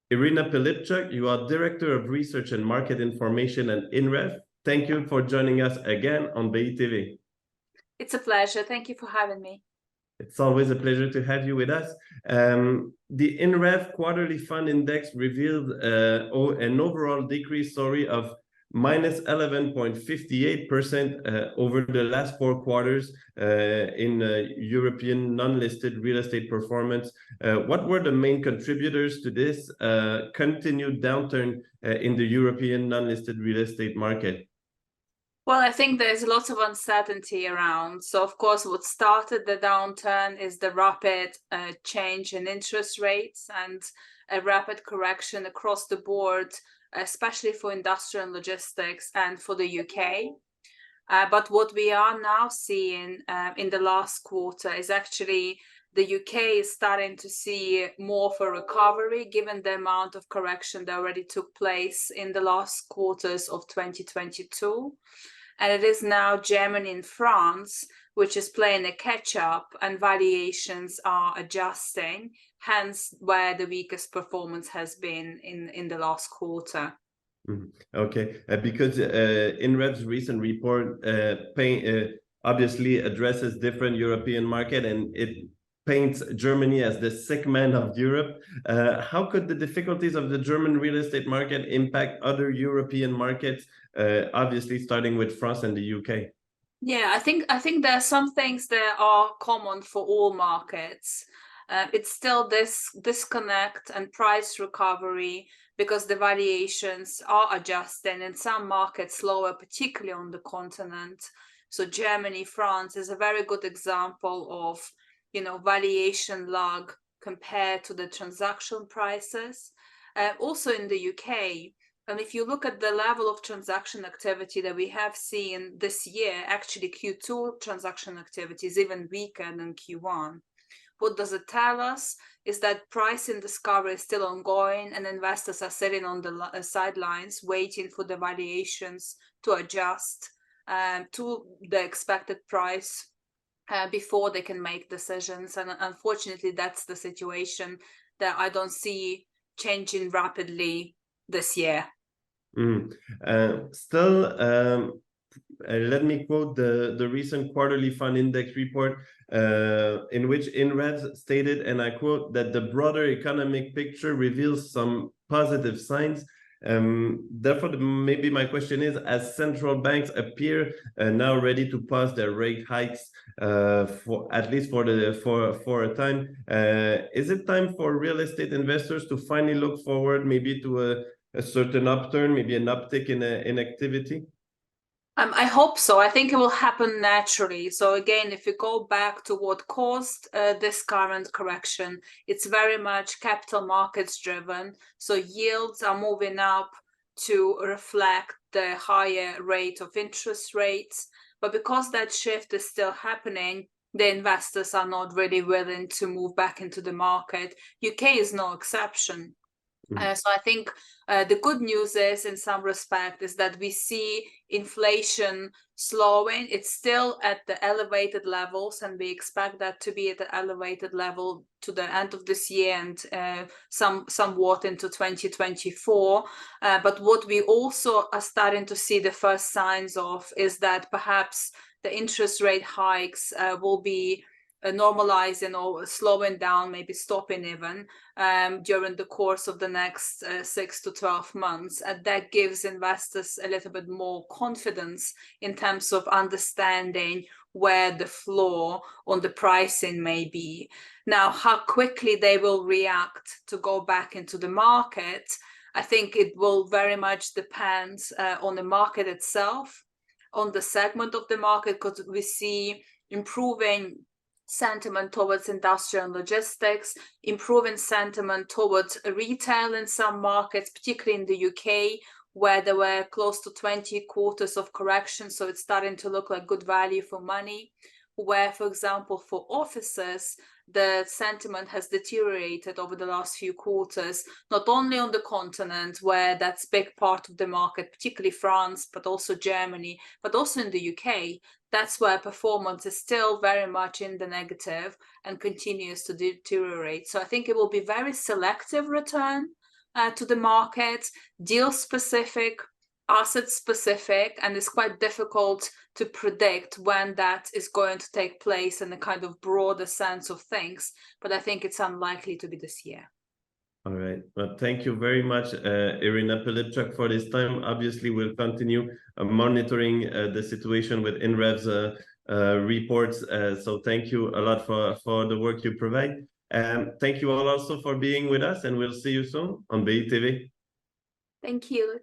Iryna Pylypchuk, you are Director of Research and Market Information at INREV. Thank you for joining us again on BiTV. It's a pleasure. Thank you for having me. It's always a pleasure to have you with us. The INREV quarterly fund index revealed an overall decrease, of minus 11.58% over the last 4 quarters in European non-listed real estate performance. What were the main contributors to this continued downturn in the European non-listed real estate market? Well, I think there's lots of uncertainty around. So, of course, what started the downturn is the rapid change in interest rates and a rapid correction across the board, especially for industrial and logistics and for the UK. But what we are now seeing in the last quarter is actually the UK is starting to see more of a recovery given the amount of correction that already took place in the last quarters of 2022. And it is now Germany and France, which is playing a catch-up, and valuations are adjusting, hence where the weakest performance has been in the last quarter. Okay, because INREV's recent report obviously addresses different European market, and it paints Germany as the sick man of Europe. How could the difficulties of the German real estate market impact other European markets, obviously starting with France and the UK? Yeah, I think there are some things that are common for all markets. It's still this disconnect and price recovery because the valuations are adjusting in some markets slower, particularly on the continent. So Germany, France is a very good example of valuation lag compared to the transaction prices. Also in the UK, and if you look at the level of transaction activity that we have seen this year, actually Q2 transaction activity is even weaker than Q1. What does it tell us is that pricing discovery is still ongoing and investors are sitting on the sidelines waiting for the valuations to adjust to the expected price before they can make decisions. And unfortunately, that's the situation that I don't see changing rapidly this year. Let me quote the recent quarterly fund index report in which INREV stated, and I quote, that the broader economic picture reveals some positive signs. Therefore, maybe my question is, as central banks appear now ready to pause their rate hikes for at least for a time, is it time for real estate investors to finally look forward, maybe to a certain upturn, maybe an uptick in activity? I hope so. I think it will happen naturally. So again, if you go back to what caused this current correction, it's very much capital markets driven. So yields are moving up to reflect the higher rate of interest rates. But because that shift is still happening, the investors are not really willing to move back into the market. UK is no exception. So I think the good news is, in some respect, is that we see inflation slowing. It's still at the elevated levels, and we expect that to be at the elevated level to the end of this year and somewhat into 2024. But what we also are starting to see the first signs of is that perhaps the interest rate hikes will be normalizing or slowing down, maybe stopping even during the course of the next 6 to 12 months. And that gives investors a little bit more confidence in terms of understanding where the floor on the pricing may be. Now, how quickly they will react to go back into the market, I think it will very much depend on the market itself, on the segment of the market, because we see improving sentiment towards industrial and logistics, improving sentiment towards retail in some markets, particularly in the UK, where there were close to 20 quarters of correction. So it's starting to look like good value for money. Where, for example, for offices, the sentiment has deteriorated over the last few quarters, not only on the continent, where that's a big part of the market, particularly France, but also Germany, but also in the UK. That's where performance is still very much in the negative and continues to deteriorate. So I think it will be very selective return to the market, deal specific, asset specific, and it's quite difficult to predict when that is going to take place in a kind of broader sense of things. But I think it's unlikely to be this year. All right. Well, thank you very much, Iryna Pylypchuk, for this time. Obviously, we'll continue monitoring the situation with INREV's reports. So thank you a lot for the work you provide. Thank you all also for being with us, and we'll see you soon on BiTV. Thank you.